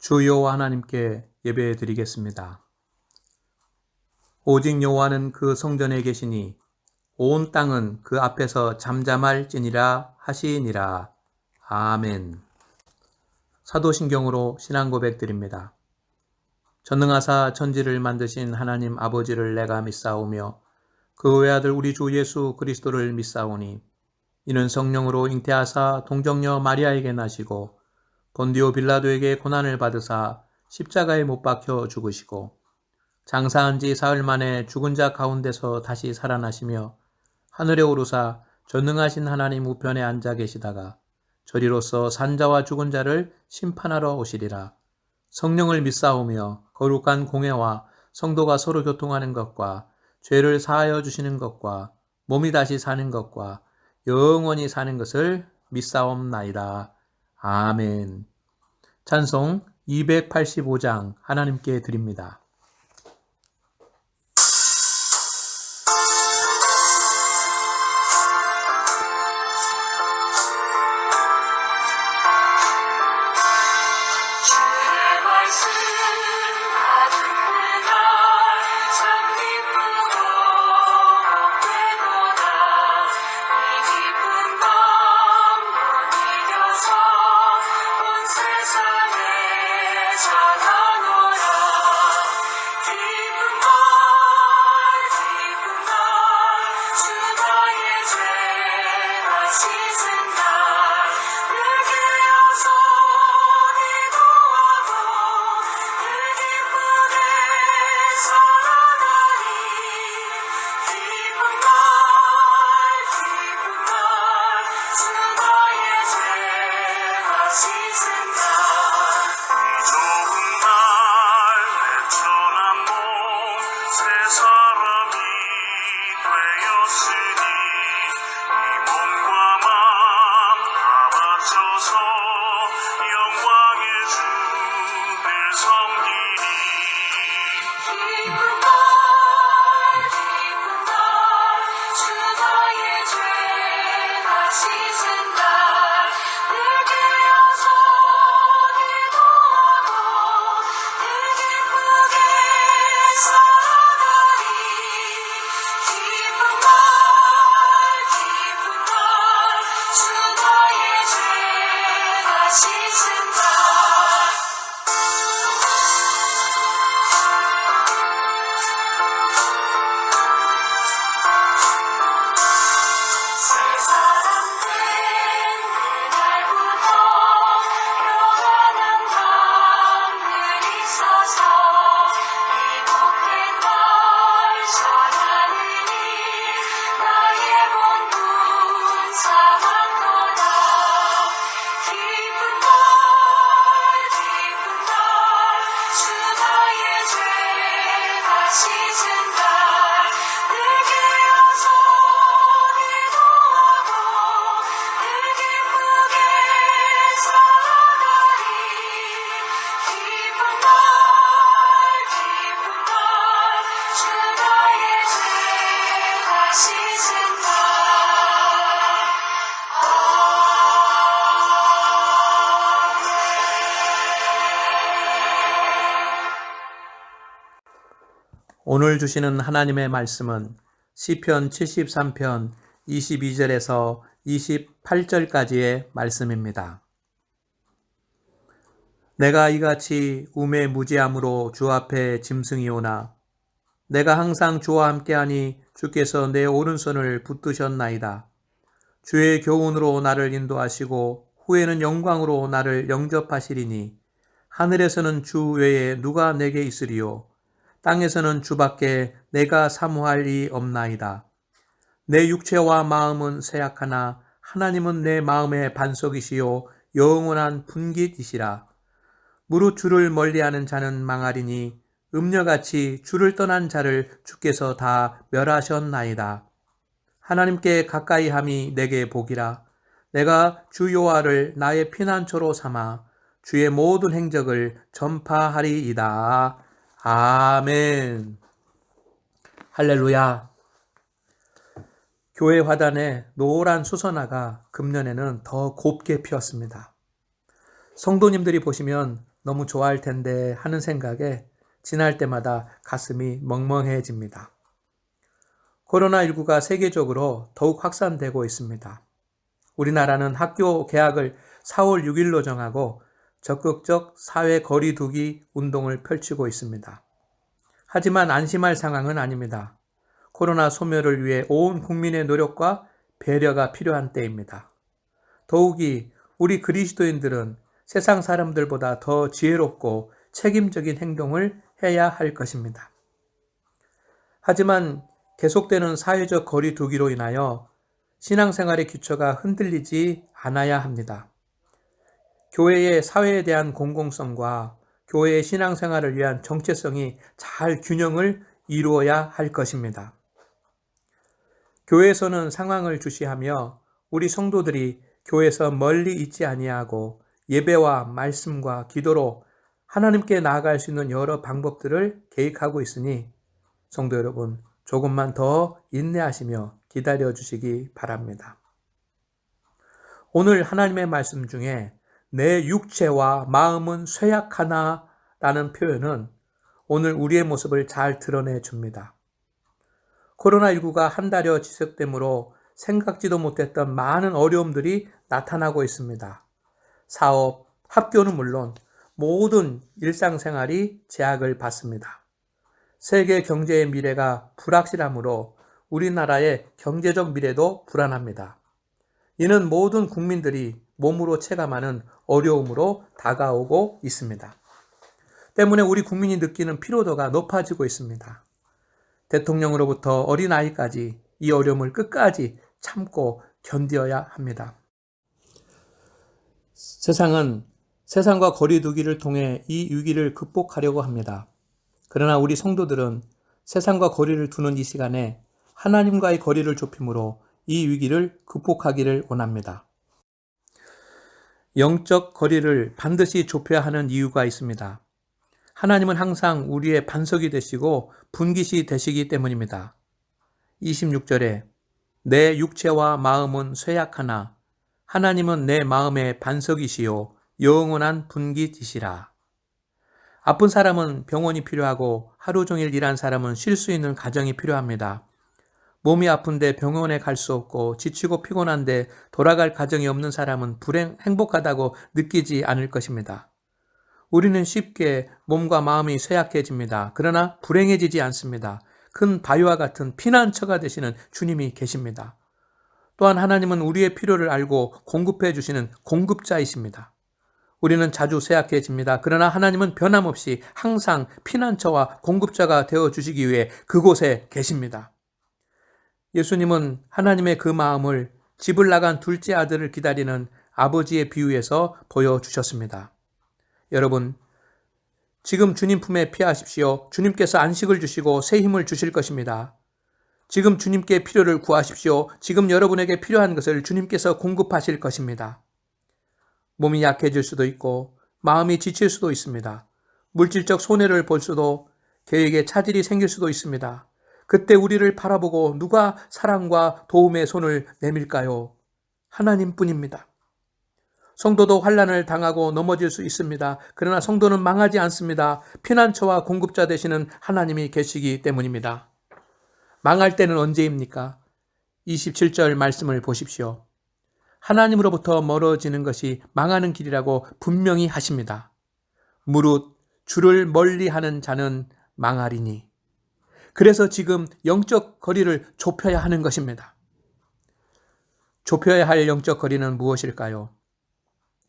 주 여호와 하나님께 예배드리겠습니다. 오직 여호와는 그 성전에 계시니 온 땅은 그 앞에서 잠잠할지니라 하시니라. 아멘. 사도신경으로 신앙 고백드립니다. 전능하사 천지를 만드신 하나님 아버지를 내가 믿사오며 그 외아들 우리 주 예수 그리스도를 믿사오니 이는 성령으로 잉태하사 동정녀 마리아에게 나시고 본디오 빌라도에게 고난을 받으사 십자가에 못 박혀 죽으시고 장사한 지 사흘 만에 죽은 자 가운데서 다시 살아나시며 하늘에 오르사 전능하신 하나님 우편에 앉아 계시다가 저리로서 산자와 죽은 자를 심판하러 오시리라. 성령을 믿사오며 거룩한 공회와 성도가 서로 교통하는 것과 죄를 사하여 주시는 것과 몸이 다시 사는 것과 영원히 사는 것을 믿사옵나이다. 아멘. 찬송 285장 하나님께 드립니다. 오늘 주시는 하나님의 말씀은 시편 73편 22절에서 28절까지의 말씀입니다. 내가 이같이 우매무지함으로 주 앞에 짐승이오나 내가 항상 주와 함께하니 주께서 내 오른손을 붙드셨나이다. 주의 교훈으로 나를 인도하시고 후에는 영광으로 나를 영접하시리니 하늘에서는 주 외에 누가 내게 있으리요 땅에서는 주밖에 내가 사모할 이 없나이다. 내 육체와 마음은 쇠약하나 하나님은 내 마음의 반석이시요 영원한 분깃이시라. 무릇 주를 멀리하는 자는 망하리니 음녀같이 주를 떠난 자를 주께서 다 멸하셨나이다. 하나님께 가까이함이 내게 복이라. 내가 주 여호와를 나의 피난처로 삼아 주의 모든 행적을 전파하리이다. 아멘. 할렐루야. 교회 화단에 노란 수선화가 금년에는 더 곱게 피었습니다. 성도님들이 보시면 너무 좋아할 텐데 하는 생각에 지날 때마다 가슴이 멍멍해집니다. 코로나19가 세계적으로 더욱 확산되고 있습니다. 우리나라는 학교 개학을 4월 6일로 정하고 적극적 사회 거리 두기 운동을 펼치고 있습니다. 하지만 안심할 상황은 아닙니다. 코로나 소멸을 위해 온 국민의 노력과 배려가 필요한 때입니다. 더욱이 우리 그리스도인들은 세상 사람들보다 더 지혜롭고 책임적인 행동을 해야 할 것입니다. 하지만 계속되는 사회적 거리 두기로 인하여 신앙생활의 기초가 흔들리지 않아야 합니다. 교회의 사회에 대한 공공성과 교회의 신앙생활을 위한 정체성이 잘 균형을 이루어야 할 것입니다. 교회에서는 상황을 주시하며 우리 성도들이 교회에서 멀리 있지 아니하고 예배와 말씀과 기도로 하나님께 나아갈 수 있는 여러 방법들을 계획하고 있으니 성도 여러분 조금만 더 인내하시며 기다려 주시기 바랍니다. 오늘 하나님의 말씀 중에 내 육체와 마음은 쇠약하나 라는 표현은 오늘 우리의 모습을 잘 드러내 줍니다. 코로나19가 한 달여 지속되므로 생각지도 못했던 많은 어려움들이 나타나고 있습니다. 사업, 학교는 물론 모든 일상생활이 제약을 받습니다. 세계 경제의 미래가 불확실하므로 우리나라의 경제적 미래도 불안합니다. 이는 모든 국민들이 몸으로 체감하는 어려움으로 다가오고 있습니다. 때문에 우리 국민이 느끼는 피로도가 높아지고 있습니다. 대통령으로부터 어린아이까지 이 어려움을 끝까지 참고 견뎌야 합니다. 세상은 세상과 거리 두기를 통해 이 위기를 극복하려고 합니다. 그러나 우리 성도들은 세상과 거리를 두는 이 시간에 하나님과의 거리를 좁힘으로 이 위기를 극복하기를 원합니다. 영적 거리를 반드시 좁혀야 하는 이유가 있습니다. 하나님은 항상 우리의 반석이 되시고 분깃이 되시기 때문입니다. 26절에 내 육체와 마음은 쇠약하나 하나님은 내 마음의 반석이시요 영원한 분깃이시라. 아픈 사람은 병원이 필요하고 하루 종일 일한 사람은 쉴 수 있는 가정이 필요합니다. 몸이 아픈데 병원에 갈 수 없고 지치고 피곤한데 돌아갈 가정이 없는 사람은 행복하다고 느끼지 않을 것입니다. 우리는 쉽게 몸과 마음이 쇠약해집니다. 그러나 불행해지지 않습니다. 큰 바위와 같은 피난처가 되시는 주님이 계십니다. 또한 하나님은 우리의 필요를 알고 공급해 주시는 공급자이십니다. 우리는 자주 쇠약해집니다. 그러나 하나님은 변함없이 항상 피난처와 공급자가 되어주시기 위해 그곳에 계십니다. 예수님은 하나님의 그 마음을 집을 나간 둘째 아들을 기다리는 아버지의 비유에서 보여주셨습니다. 여러분, 지금 주님 품에 피하십시오. 주님께서 안식을 주시고 새 힘을 주실 것입니다. 지금 주님께 필요를 구하십시오. 지금 여러분에게 필요한 것을 주님께서 공급하실 것입니다. 몸이 약해질 수도 있고 마음이 지칠 수도 있습니다. 물질적 손해를 볼 수도 계획에 차질이 생길 수도 있습니다. 그때 우리를 바라보고 누가 사랑과 도움의 손을 내밀까요? 하나님뿐입니다. 성도도 환난을 당하고 넘어질 수 있습니다. 그러나 성도는 망하지 않습니다. 피난처와 공급자 되시는 하나님이 계시기 때문입니다. 망할 때는 언제입니까? 27절 말씀을 보십시오. 하나님으로부터 멀어지는 것이 망하는 길이라고 분명히 하십니다. 무릇 주를 멀리하는 자는 망하리니. 그래서 지금 영적 거리를 좁혀야 하는 것입니다. 좁혀야 할 영적 거리는 무엇일까요?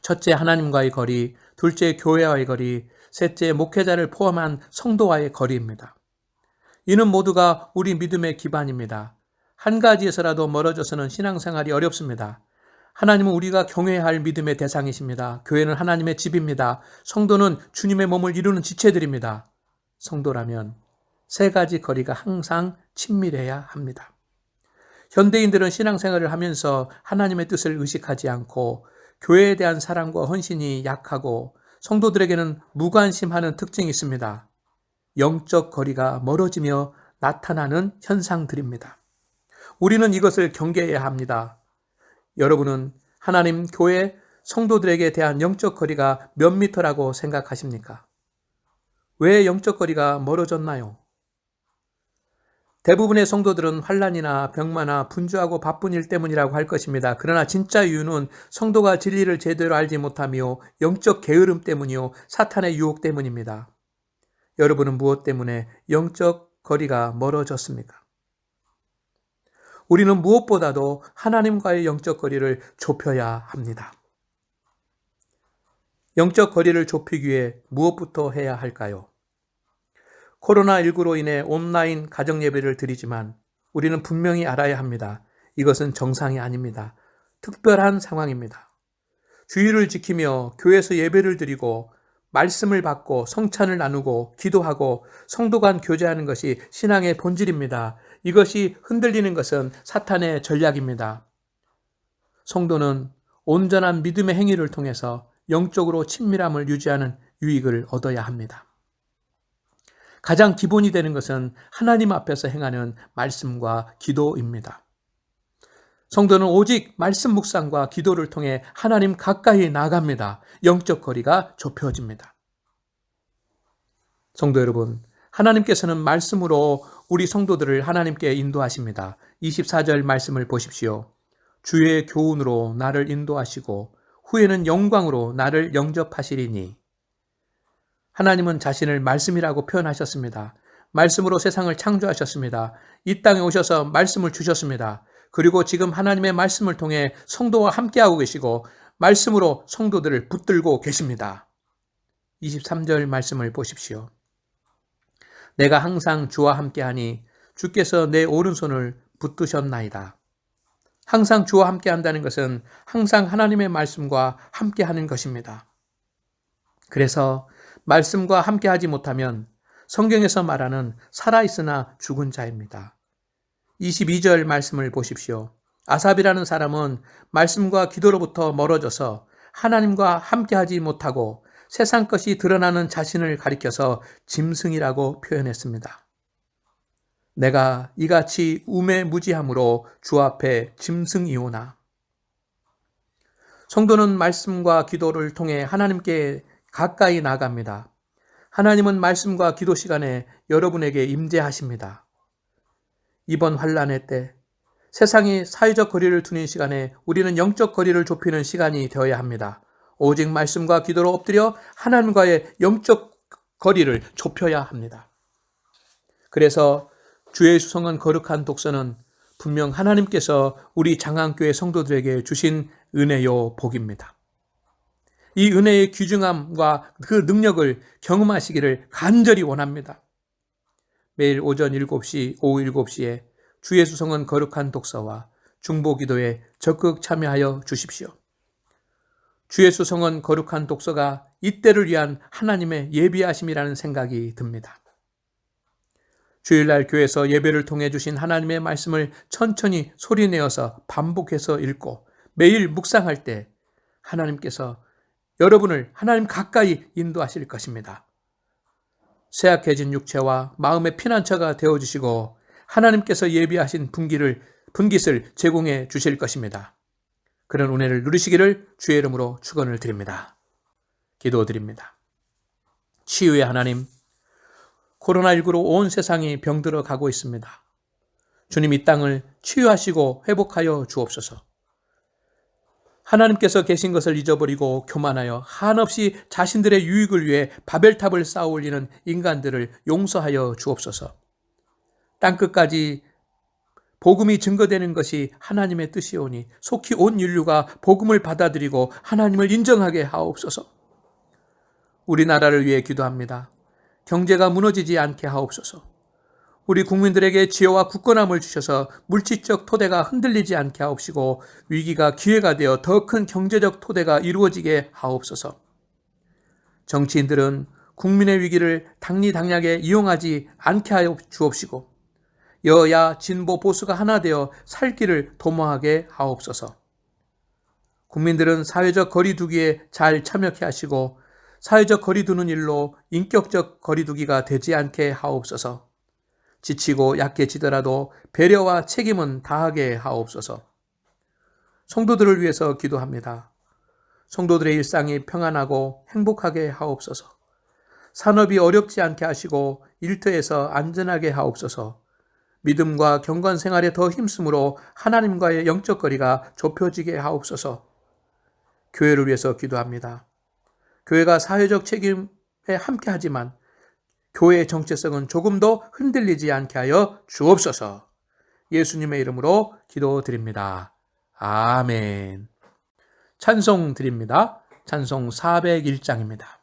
첫째, 하나님과의 거리, 둘째, 교회와의 거리, 셋째, 목회자를 포함한 성도와의 거리입니다. 이는 모두가 우리 믿음의 기반입니다. 한 가지에서라도 멀어져서는 신앙생활이 어렵습니다. 하나님은 우리가 경외해야 할 믿음의 대상이십니다. 교회는 하나님의 집입니다. 성도는 주님의 몸을 이루는 지체들입니다. 성도라면 세 가지 거리가 항상 친밀해야 합니다. 현대인들은 신앙생활을 하면서 하나님의 뜻을 의식하지 않고 교회에 대한 사랑과 헌신이 약하고 성도들에게는 무관심하는 특징이 있습니다. 영적 거리가 멀어지며 나타나는 현상들입니다. 우리는 이것을 경계해야 합니다. 여러분은 하나님, 교회, 성도들에게 대한 영적 거리가 몇 미터라고 생각하십니까? 왜 영적 거리가 멀어졌나요? 대부분의 성도들은 환난이나 병마나 분주하고 바쁜 일 때문이라고 할 것입니다. 그러나 진짜 이유는 성도가 진리를 제대로 알지 못하며 영적 게으름 때문이요, 사탄의 유혹 때문입니다. 여러분은 무엇 때문에 영적 거리가 멀어졌습니까? 우리는 무엇보다도 하나님과의 영적 거리를 좁혀야 합니다. 영적 거리를 좁히기 위해 무엇부터 해야 할까요? 코로나19로 인해 온라인 가정 예배를 드리지만 우리는 분명히 알아야 합니다. 이것은 정상이 아닙니다. 특별한 상황입니다. 주의를 지키며 교회에서 예배를 드리고 말씀을 받고 성찬을 나누고 기도하고 성도 간 교제하는 것이 신앙의 본질입니다. 이것이 흔들리는 것은 사탄의 전략입니다. 성도는 온전한 믿음의 행위를 통해서 영적으로 친밀함을 유지하는 유익을 얻어야 합니다. 가장 기본이 되는 것은 하나님 앞에서 행하는 말씀과 기도입니다. 성도는 오직 말씀 묵상과 기도를 통해 하나님 가까이 나아갑니다. 영적 거리가 좁혀집니다. 성도 여러분, 하나님께서는 말씀으로 우리 성도들을 하나님께 인도하십니다. 24절 말씀을 보십시오. 주의 교훈으로 나를 인도하시고 후에는 영광으로 나를 영접하시리니. 하나님은 자신을 말씀이라고 표현하셨습니다. 말씀으로 세상을 창조하셨습니다. 이 땅에 오셔서 말씀을 주셨습니다. 그리고 지금 하나님의 말씀을 통해 성도와 함께하고 계시고 말씀으로 성도들을 붙들고 계십니다. 23절 말씀을 보십시오. 내가 항상 주와 함께하니 주께서 내 오른손을 붙드셨나이다. 항상 주와 함께한다는 것은 항상 하나님의 말씀과 함께하는 것입니다. 그래서 말씀과 함께하지 못하면 성경에서 말하는 살아있으나 죽은 자입니다. 22절 말씀을 보십시오. 아삽이라는 사람은 말씀과 기도로부터 멀어져서 하나님과 함께하지 못하고 세상 것이 드러나는 자신을 가리켜서 짐승이라고 표현했습니다. 내가 이같이 우매무지함으로 주 앞에 짐승이오나. 성도는 말씀과 기도를 통해 하나님께 가까이 나아갑니다. 하나님은 말씀과 기도 시간에 여러분에게 임재하십니다. 이번 환난의 때 세상이 사회적 거리를 두는 시간에 우리는 영적 거리를 좁히는 시간이 되어야 합니다. 오직 말씀과 기도로 엎드려 하나님과의 영적 거리를 좁혀야 합니다. 그래서 주의 수성은 거룩한 독서는 분명 하나님께서 우리 장안교회 성도들에게 주신 은혜요 복입니다. 이 은혜의 귀중함과 그 능력을 경험하시기를 간절히 원합니다. 매일 오전 7시, 오후 7시에 주의 수성은 거룩한 독서와 중보기도에 적극 참여하여 주십시오. 주의 수성은 거룩한 독서가 이때를 위한 하나님의 예비하심이라는 생각이 듭니다. 주일날 교회에서 예배를 통해 주신 하나님의 말씀을 천천히 소리내어서 반복해서 읽고 매일 묵상할 때 하나님께서 여러분을 하나님 가까이 인도하실 것입니다. 쇠약해진 육체와 마음의 피난처가 되어주시고 하나님께서 예비하신 분깃을 제공해 주실 것입니다. 그런 은혜를 누리시기를 주의 이름으로 축원을 드립니다. 기도드립니다. 치유의 하나님, 코로나19로 온 세상이 병들어 가고 있습니다. 주님 이 땅을 치유하시고 회복하여 주옵소서. 하나님께서 계신 것을 잊어버리고 교만하여 한없이 자신들의 유익을 위해 바벨탑을 쌓아 올리는 인간들을 용서하여 주옵소서. 땅끝까지 복음이 증거되는 것이 하나님의 뜻이오니 속히 온 인류가 복음을 받아들이고 하나님을 인정하게 하옵소서. 우리나라를 위해 기도합니다. 경제가 무너지지 않게 하옵소서. 우리 국민들에게 지혜와 굳건함을 주셔서 물질적 토대가 흔들리지 않게 하옵시고 위기가 기회가 되어 더 큰 경제적 토대가 이루어지게 하옵소서. 정치인들은 국민의 위기를 당리당략에 이용하지 않게 하여 주옵시고 여야 진보 보수가 하나 되어 살 길을 도모하게 하옵소서. 국민들은 사회적 거리두기에 잘 참여케 하시고 사회적 거리두는 일로 인격적 거리두기가 되지 않게 하옵소서. 지치고 약해지더라도 배려와 책임은 다하게 하옵소서. 성도들을 위해서 기도합니다. 성도들의 일상이 평안하고 행복하게 하옵소서. 산업이 어렵지 않게 하시고 일터에서 안전하게 하옵소서. 믿음과 경건 생활에 더 힘쓰므로 하나님과의 영적 거리가 좁혀지게 하옵소서. 교회를 위해서 기도합니다. 교회가 사회적 책임에 함께하지만 교회의 정체성은 조금 더 흔들리지 않게 하여 주옵소서. 예수님의 이름으로 기도드립니다. 아멘. 찬송 드립니다. 찬송 401장입니다.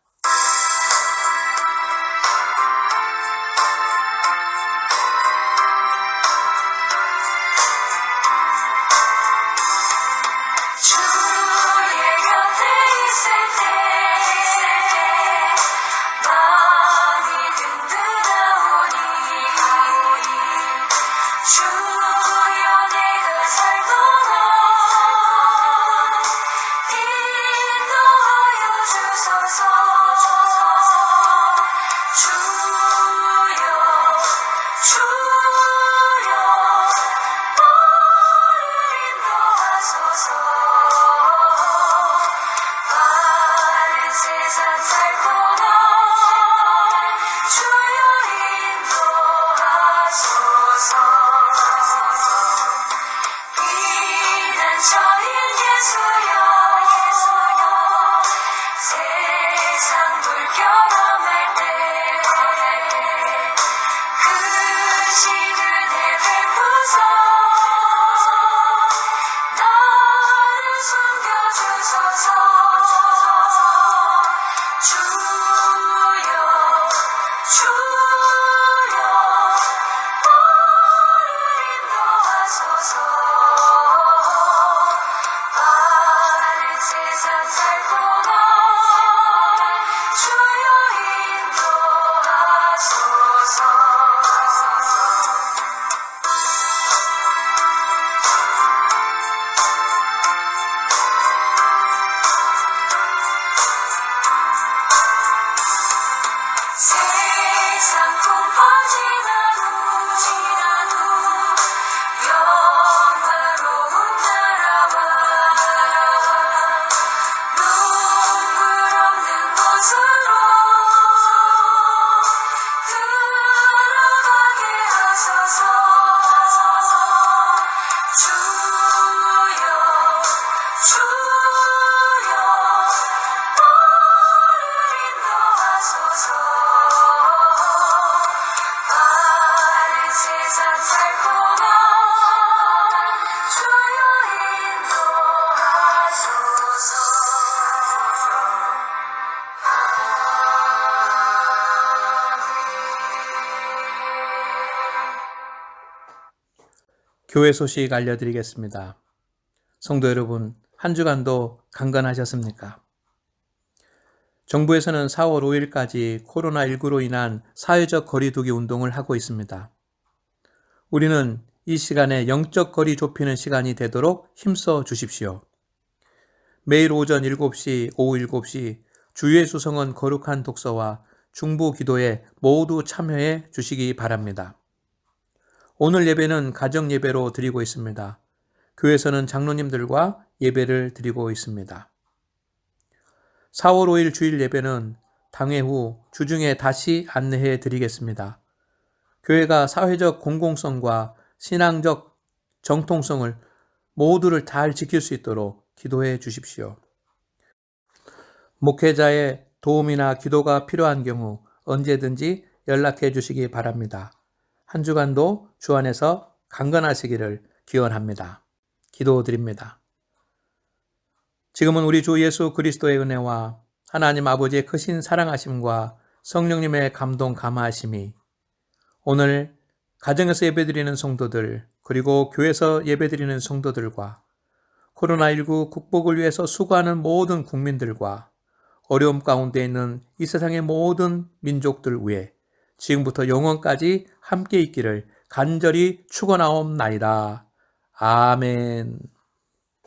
교회 소식 알려드리겠습니다. 성도 여러분, 한 주간도 강건하셨습니까? 정부에서는 4월 5일까지 코로나19로 인한 사회적 거리두기 운동을 하고 있습니다. 우리는 이 시간에 영적 거리 좁히는 시간이 되도록 힘써 주십시오. 매일 오전 7시, 오후 7시 주 예수 성원 거룩한 독서와 중보 기도에 모두 참여해 주시기 바랍니다. 오늘 예배는 가정 예배로 드리고 있습니다. 교회에서는 장로님들과 예배를 드리고 있습니다. 4월 5일 주일 예배는 당회 후 주중에 다시 안내해 드리겠습니다. 교회가 사회적 공공성과 신앙적 정통성을 모두를 잘 지킬 수 있도록 기도해 주십시오. 목회자의 도움이나 기도가 필요한 경우 언제든지 연락해 주시기 바랍니다. 한 주간도 주 안에서 강건하시기를 기원합니다. 기도드립니다. 지금은 우리 주 예수 그리스도의 은혜와 하나님 아버지의 크신 사랑하심과 성령님의 감동 감화하심이 오늘 가정에서 예배드리는 성도들 그리고 교회에서 예배드리는 성도들과 코로나19 극복을 위해서 수고하는 모든 국민들과 어려움 가운데 있는 이 세상의 모든 민족들 위해 지금부터 영원까지 함께 있기를 간절히 축원하옵나이다. 아멘.